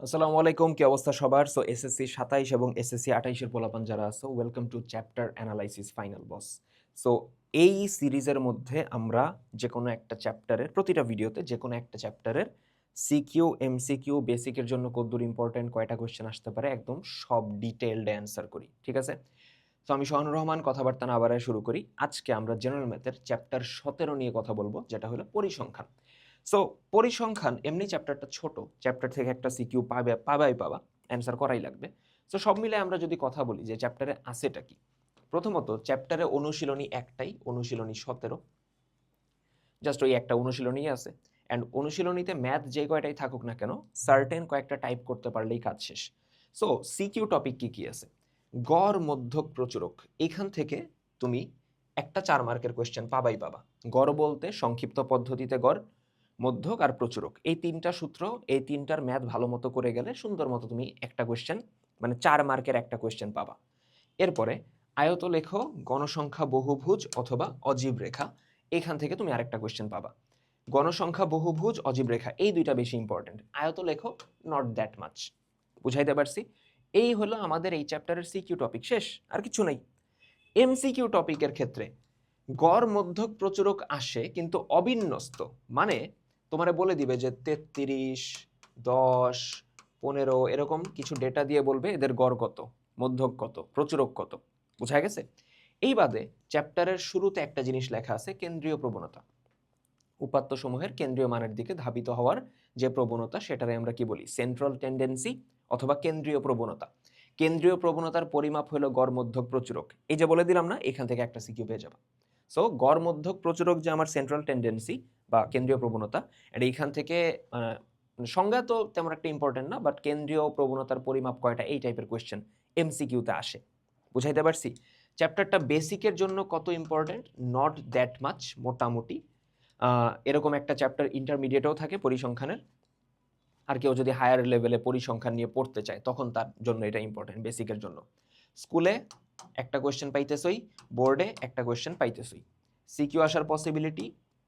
আসসালামু আলাইকুম, কি অবস্থা সবার? সো এসএসসি ২৭ এবং এসএসসি ২৮ এর পোলাপান যারা আছো, welcome to chapter analysis final boss. So এই সিরিজের মধ্যে আমরা যেকোনো একটা চ্যাপ্টারের প্রতিটা ভিডিওতে যেকোনো একটা চ্যাপ্টারের সিকিউ, এমসিকিউ, বেসিকের জন্য কতদূর ইম্পর্টেন্ট, কয়টা কোয়েশ্চেন আসতে পারে, একদম সব ডিটেইলড অ্যান্সার করি। ঠিক আছে? সো আমি সোহানুর রহমান, কথাবার্তা না বাড়ায় শুরু করি। আজকে আমরা জেনারেল ম্যাথের চ্যাপ্টার ১৭ নিয়ে কথা বলবো, যেটা হলো পরিসংখ্যান। সো পরিসংখ্যান এমনি চ্যাপ্টারটা ছোট, চ্যাপ্টার থেকে একটা সিকিউ পাবাই পাবা, অ্যান্সার করাই লাগবে। সো সব মিলে আমরা যদি কথা বলি যে চ্যাপ্টারে আছেটা কি, প্রথমত চ্যাপ্টারে অনুশীলনী একটাই, অনুশীলনী ১৭। জাস্ট ওই একটা অনুশীলনী আছে। অ্যান্ড অনুশীলনীতে ম্যাথ যে কয়টাই থাকুক না কেন, সার্টেন কয়েকটা টাইপ করতে পারলেই কাজ শেষ। সো সিকিউ টপিক কি কি আছে? গড়, মধ্যক, প্রচুরক। এখান থেকে তুমি একটা ৪ মার্কের কোয়েশ্চেন পাবাই পাবা। গড় বলতে সংক্ষিপ্ত পদ্ধতিতে গড়, মধ্যক আর প্রচুরক, এই তিনটা সূত্র, এই তিনটার ম্যাথ ভালো মতো করে গেলে সুন্দর মতো তুমি একটা কোয়েশ্চেন, মানে ৪ মার্কের একটা কোয়েশ্চেন পাবা। এরপরে আয়ত লেখ, গণসংখ্যা বহুভুজ অথবা অজীব রেখা, এখান থেকে তুমি আরেকটা কোয়েশ্চেন পাবা। গণসংখ্যা বহুভুজ, অজীব রেখা, এই দুইটা বেশি ইম্পর্টেন্ট। আয়ত লেখ নট দ্যাট মাচ। বুঝাইতে পারছি? এই হলো আমাদের এই চ্যাপ্টারের সিকিউ টপিক, শেষ, আর কিছু নাই। এমসিকিউ টপিকের ক্ষেত্রে গড়, মধ্যক, প্রচুরক আসে কিন্তু অবিন্যস্ত, মানে তোমারে বলে দিবে যে ৩৩, ১০, ১৫ এরকম কিছু ডেটা দিয়ে বলবে এদের গড় কত, মধ্যক কত, প্রচুরক কত। বুঝা গেছে? এই বাদে চ্যাপ্টারের শুরুতে একটা জিনিস লেখা আছে, কেন্দ্রীয় প্রবণতা। উপাত্তসমূহের কেন্দ্রীয় মানের দিকে ধাবিত হওয়ার যে প্রবণতা, সেটারে আমরা কি বলি? সেন্ট্রাল টেন্ডেন্সি অথবা কেন্দ্রীয় প্রবণতা। কেন্দ্রীয় প্রবণতার পরিমাপ হলো গড়, মধ্যক, প্রচুরক। এই যে বলে দিলাম না, এখান থেকে একটা সিকিউ পেয়ে যাবে। সো গড়, মধ্যক, প্রচুরক যে আমার সেন্ট্রাল টেন্ডেন্সি বা কেন্দ্রীয় প্রবণতা, এটা এইখান থেকে সংজ্ঞা তো তেমন একটা ইম্পর্টেন্ট না, বাট কেন্দ্রীয় প্রবণতার পরিমাপ কয়টা, এই টাইপের কোয়েশ্চেন এমসিকিউতে আসে। বুঝাইতে পারছি? চ্যাপ্টারটা বেসিকের জন্য কত ইম্পর্টেন্ট? নট দ্যাট মাচ, মোটামুটি। এরকম একটা চ্যাপ্টার ইন্টারমিডিয়েটেও থাকে পরিসংখ্যানের। আর কেউ যদি হায়ার লেভেলে পরিসংখ্যান নিয়ে পড়তে চায়, তখন তার জন্য এটা ইম্পর্টেন্ট, বেসিকের জন্য। স্কুলে একটা কোয়েশ্চেন পাইতেছই, বোর্ডে একটা কোয়েশ্চেন পাইতেছই। সিকিউ আসার পসিবিলিটি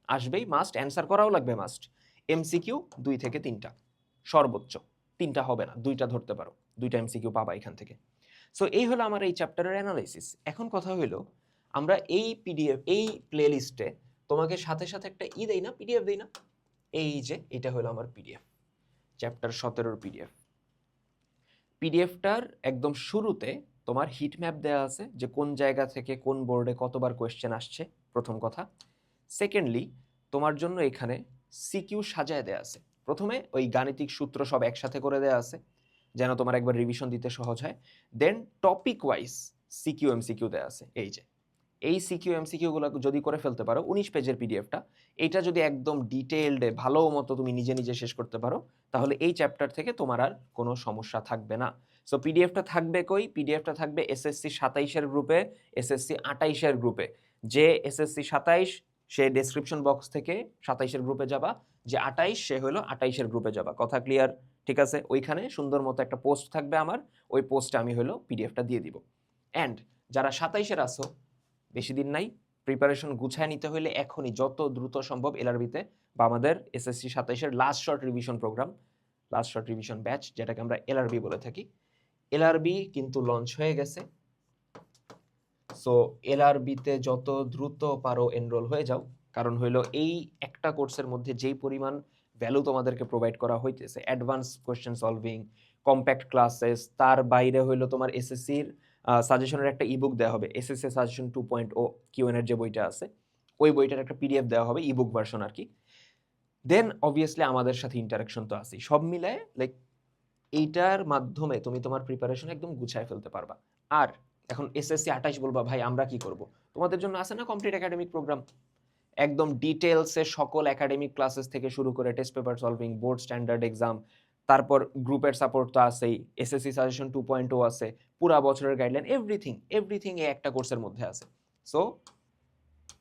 আসবেই, মাস্ট, অ্যান্সার করাও লাগবে মাস্ট। এমসিকিউ ২ থেকে ৩টা সর্বোচ্চ, ৩টা হবে না, ২টা ধরতে পারো, ২টা এমসিকিউ পাবা এখান থেকে। সো এই হলো আমার এই চ্যাপ্টারের অ্যানালাইসিস। এখন কথা হইলো, আমরা এই পিডিএফ, এই প্লে লিস্টে তোমাকে সাথে সাথে একটা দেই না, পিডিএফ দেই না? এই যে এটা হলো আমার পিডিএফ, চ্যাপ্টার ১৭ পিডিএফ। পিডিএফটার একদম শুরুতে তোমার হিট ম্যাপ দেওয়া আছে, যে কোন জায়গা থেকে কোন বোর্ডে কতবার কোয়েশ্চেন আসছে, প্রথম কথা। সেকেন্ডলি, তোমার জন্য এখানে সিকিউ সাজায় দেওয়া আছে। প্রথমে ওই গাণিতিক সূত্র সব একসাথে করে দেওয়া আছে, যেন তোমার একবার রিভিশন দিতে সহজ হয়। দেন টপিক ওয়াইজ সিকিউ এমসিকিউ দেওয়া আছে। এই যে এই সিকিউ এমসিকিউগুলো যদি করে ফেলতে পারো, ১৯ পেজের পিডিএফটা, এইটা যদি একদম ডিটেইলডে ভালো মতো তুমি নিজে নিজে শেষ করতে পারো, তাহলে এই চ্যাপ্টার থেকে তোমার আর কোনো সমস্যা থাকবে না। সো পিডিএফটা থাকবে কই? পিডিএফটা থাকবে এসএসসি ২৭-এর গ্রুপে, এসএসসি ২৮-এর গ্রুপে। যে এসএসসি ২৭ সে ডেসক্রিপশন বক্স থেকে ২৭-এর গ্রুপে যাবা, যে ২৮ সে হলো ২৮-এর গ্রুপে যাবা। কথা ক্লিয়ার? ঠিক আছে? ওইখানে সুন্দর মতো একটা পোস্ট থাকবে আমার, ওই পোস্টে আমি হলো পিডিএফটা দিয়ে দিব। অ্যান্ড যারা ২৭-এর আসো, বেশি দিন নাই, প্রিপারেশন গুছায় নিতে হলে এখনই যত দ্রুত সম্ভব এলআরবিতে বা আমাদের এসএসসি ২৭-এর last short revision programme, last short revision batch, যেটাকে আমরা এলআরবি বলে থাকি, এলআরবি কিন্তু লঞ্চ হয়ে গেছে। সো এলআরবিতে যত দ্রুত পারো এনরোল হয়ে যাও, কারণ হইলো এই একটা কোর্সের মধ্যে যেই পরিমাণ ভ্যালু তোমাদেরকে প্রোভাইড করা হইতেছে, advance question solving, compact classes, তার বাইরে হইলো তোমার এসএসসির সাজেশনের একটা ইবুক দেওয়া হবে, এসএসসি সাজেশন 2.0 কিউএন এর যে বইটা আছে, ওই বইটার একটা পিডিএফ দেওয়া হবে, ইবুক ভার্সন আর কি। দেন অবভিয়াসলি আমাদের সাথে ইন্টারাকশন তো আছেই। সব মিলায় লাইক এইটার মাধ্যমে তুমি তোমার প্রিপারেশন একদম গুছায় ফেলতে পারবা। আর এখন এসএসসি ২৮ বলবা, ভাই আমরা কি করব? তোমাদের জন্য আছে না কমপ্লিট একাডেমিক প্রোগ্রাম, একদম ডিটেলসে সকল একাডেমিক ক্লাসেস থেকে শুরু করে test paper solving, board standard exam, তারপর গ্রুপের সাপোর্ট তো আছেই, এসএসসি সাজেশন 2.0 আছে, পুরা বছরের গাইডলাইন, এভরিথিং এভরিথিং এই একটা কোর্সের মধ্যে আছে। সো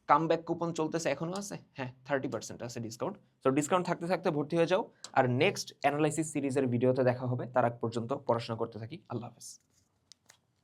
কামব্যাক কুপন চলতেছে, এখনো আছে, হ্যাঁ 30% আছে ডিসকাউন্ট। সো ডিসকাউন্ট থাকতে থাকতে ভর্তি হয়ে যাও। আর নেক্সট অ্যানালাইসিস সিরিজের ভিডিওতে দেখা হবে। তার আগ পর্যন্ত পড়াশোনা করতে থাকি। আল্লাহ হাফেজ।